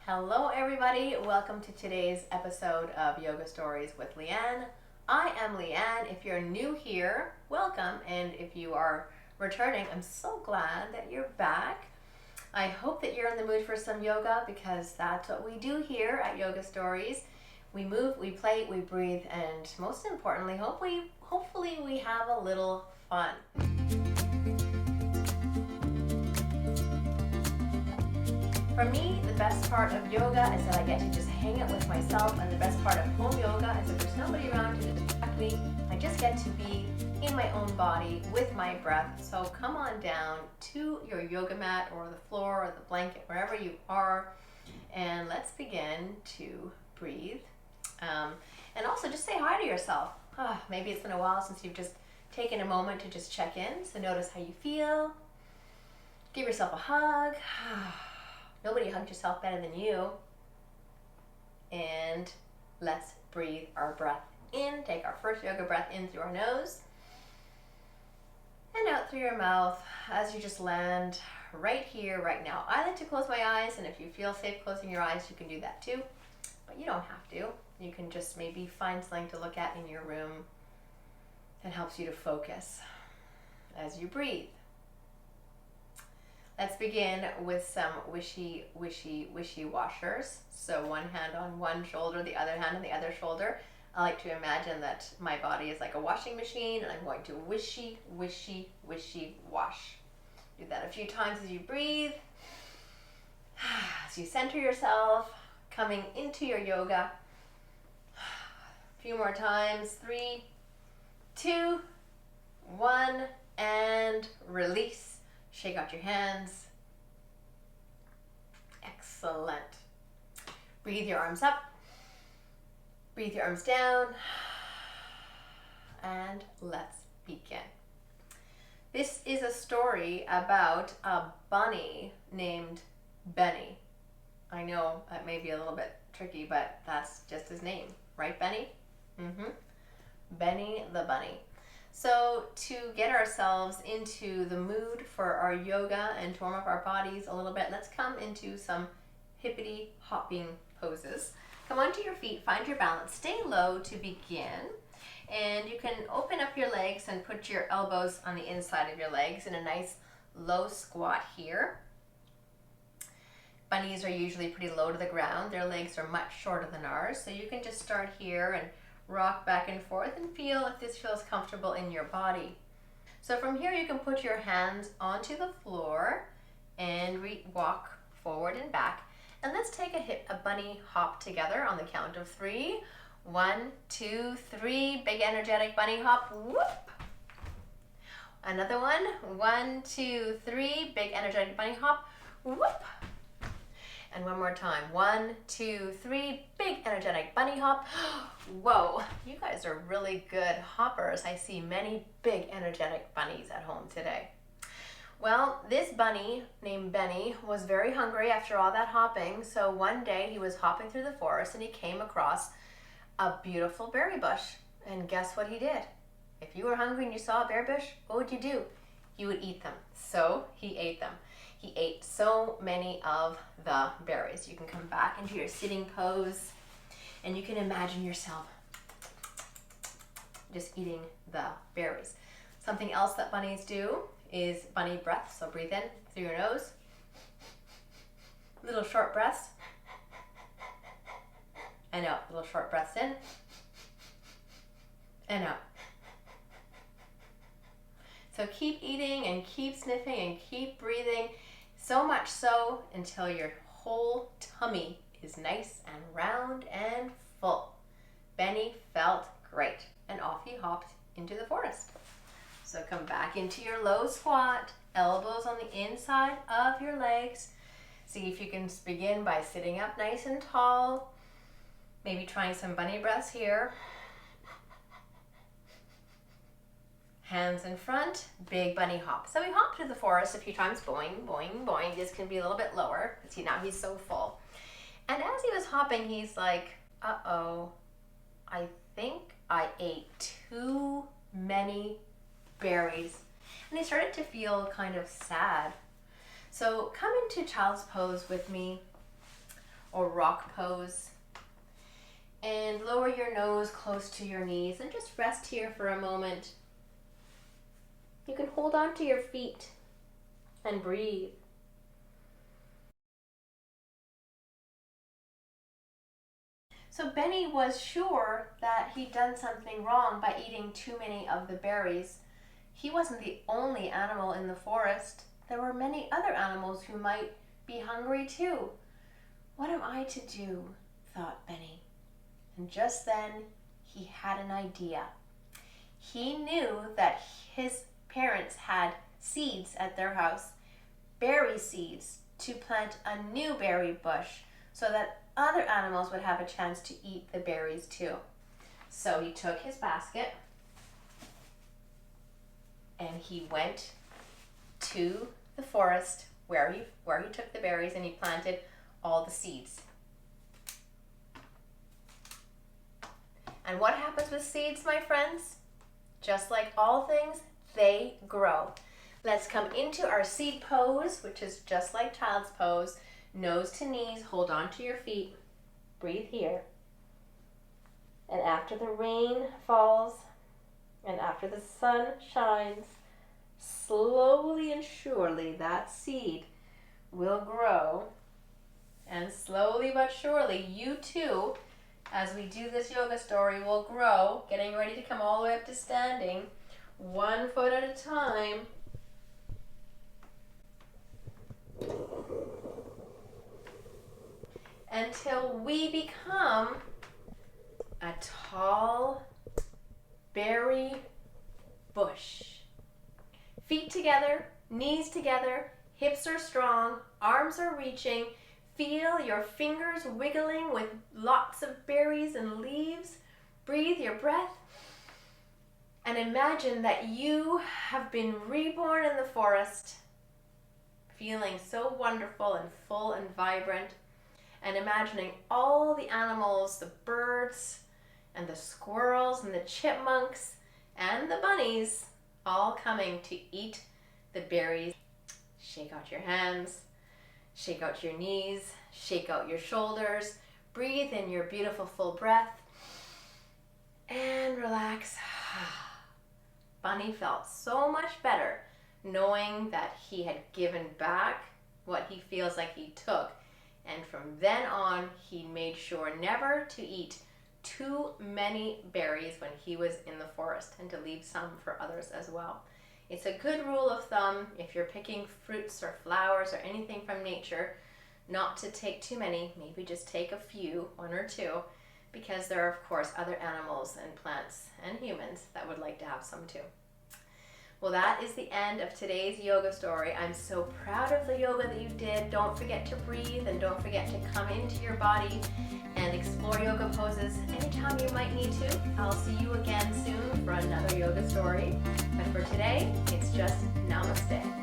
Hello everybody, welcome to today's episode of Yoga Stories with Leanne. I am Leanne. If you're new here, welcome, and if you are returning, I'm so glad that you're back. I hope that you're in the mood for some yoga because that's what we do here at Yoga Stories. We move, we play, we breathe, and most importantly, hopefully we have a little fun. For me, the best part of yoga is that I get to just hang out with myself, and the best part of home yoga is that there's nobody around to distract me. I just get to be in my own body with my breath. So come on down to your yoga mat or the floor or the blanket, wherever you are, and let's begin to breathe. And also just say hi to yourself. Maybe it's been a while since you've just taken a moment to just check in. So notice how you feel. Give yourself a hug. Nobody hugged yourself better than you. And let's breathe our breath in. Take our first yoga breath in through our nose and out through your mouth as you just land right here, right now. I like to close my eyes, and if you feel safe closing your eyes, you can do that too. But you don't have to. You can just maybe find something to look at in your room that helps you to focus as you breathe. Let's begin with some wishy washers. So one hand on one shoulder, the other hand on the other shoulder. I like to imagine that my body is like a washing machine, and I'm going to wishy wash. Do that a few times as you breathe. As you center yourself, coming into your yoga. A few more times. 3, 2, 1, and release. Shake out your hands. Excellent. Breathe your arms up. Breathe your arms down. And let's begin. This is a story about a bunny named Benny. I know that may be a little bit tricky, but that's just his name. Right, Benny? Benny the bunny. So to get ourselves into the mood for our yoga and to warm up our bodies a little bit, let's come into some hippity hopping poses. Come onto your feet, find your balance, stay low to begin, and you can open up your legs and put your elbows on the inside of your legs in a nice low squat here. Bunnies are usually pretty low to the ground. Their legs are much shorter than ours, so you can just start here and rock back and forth and feel if this feels comfortable in your body. So from here you can put your hands onto the floor and walk forward and back. And let's take a bunny hop together on the count of 3. 1, 2, 3. Big energetic bunny hop. Whoop. Another one. 1, 2, 3. Big energetic bunny hop. Whoop. And one more time. 1, 2, 3. Big energetic bunny hop. Whoa, you guys are really good hoppers. I see many big energetic bunnies at home today. Well, this bunny named Benny was very hungry after all that hopping. So one day he was hopping through the forest and he came across a beautiful berry bush. And guess what he did? If you were hungry and you saw a berry bush, what would you do? You would eat them. So he ate them. He ate so many of the berries. You can come back into your sitting pose and you can imagine yourself just eating the berries. Something else that bunnies do is bunny breath. So breathe in through your nose. Little short breaths. And out. Little short breaths in. And out. So keep eating and keep sniffing and keep breathing, so much so until your whole tummy is nice and round and full. Benny felt great, and off he hopped into the forest. So come back into your low squat, elbows on the inside of your legs. See if you can begin by sitting up nice and tall, maybe trying some bunny breaths here. Hands in front, big bunny hop. So we hop through the forest a few times, boing, boing, boing. This can be a little bit lower, because now he's so full. And as he was hopping, he's like, uh-oh, I think I ate too many berries. And he started to feel kind of sad. So come into child's pose with me, or rock pose. And lower your nose close to your knees and just rest here for a moment. You can hold on to your feet and breathe. So Benny was sure that he'd done something wrong by eating too many of the berries. He wasn't the only animal in the forest. There were many other animals who might be hungry too. What am I to do? Thought Benny. And just then he had an idea. He knew that his parents had seeds at their house, berry seeds, to plant a new berry bush so that other animals would have a chance to eat the berries too. So he took his basket and he went to the forest where he took the berries and he planted all the seeds. And what happens with seeds, my friends? Just like all things, they grow. Let's come into our seed pose, which is just like child's pose. Nose to knees, hold on to your feet, breathe here. And after the rain falls and after the sun shines, slowly and surely that seed will grow. And slowly but surely, you too, as we do this yoga story, will grow, getting ready to come all the way up to standing, 1 foot at a time. Until we become a tall berry bush. Feet together, knees together, hips are strong, arms are reaching. Feel your fingers wiggling with lots of berries and leaves. Breathe your breath and imagine that you have been reborn in the forest, feeling so wonderful and full and vibrant, and imagining all the animals, the birds and the squirrels and the chipmunks and the bunnies all coming to eat the berries. Shake out your hands. Shake out your knees, shake out your shoulders, breathe in your beautiful full breath, and relax. Bunny felt so much better knowing that he had given back what he feels like he took. And from then on, he made sure never to eat too many berries when he was in the forest and to leave some for others as well. It's a good rule of thumb if you're picking fruits or flowers or anything from nature, not to take too many, maybe just take a few, 1 or 2, because there are of course other animals and plants and humans that would like to have some too. Well, that is the end of today's yoga story. I'm so proud of the yoga that you did. Don't forget to breathe and don't forget to come into your body and explore yoga poses anytime you might need to. I'll see you again soon for another yoga story. But for today, it's just namaste.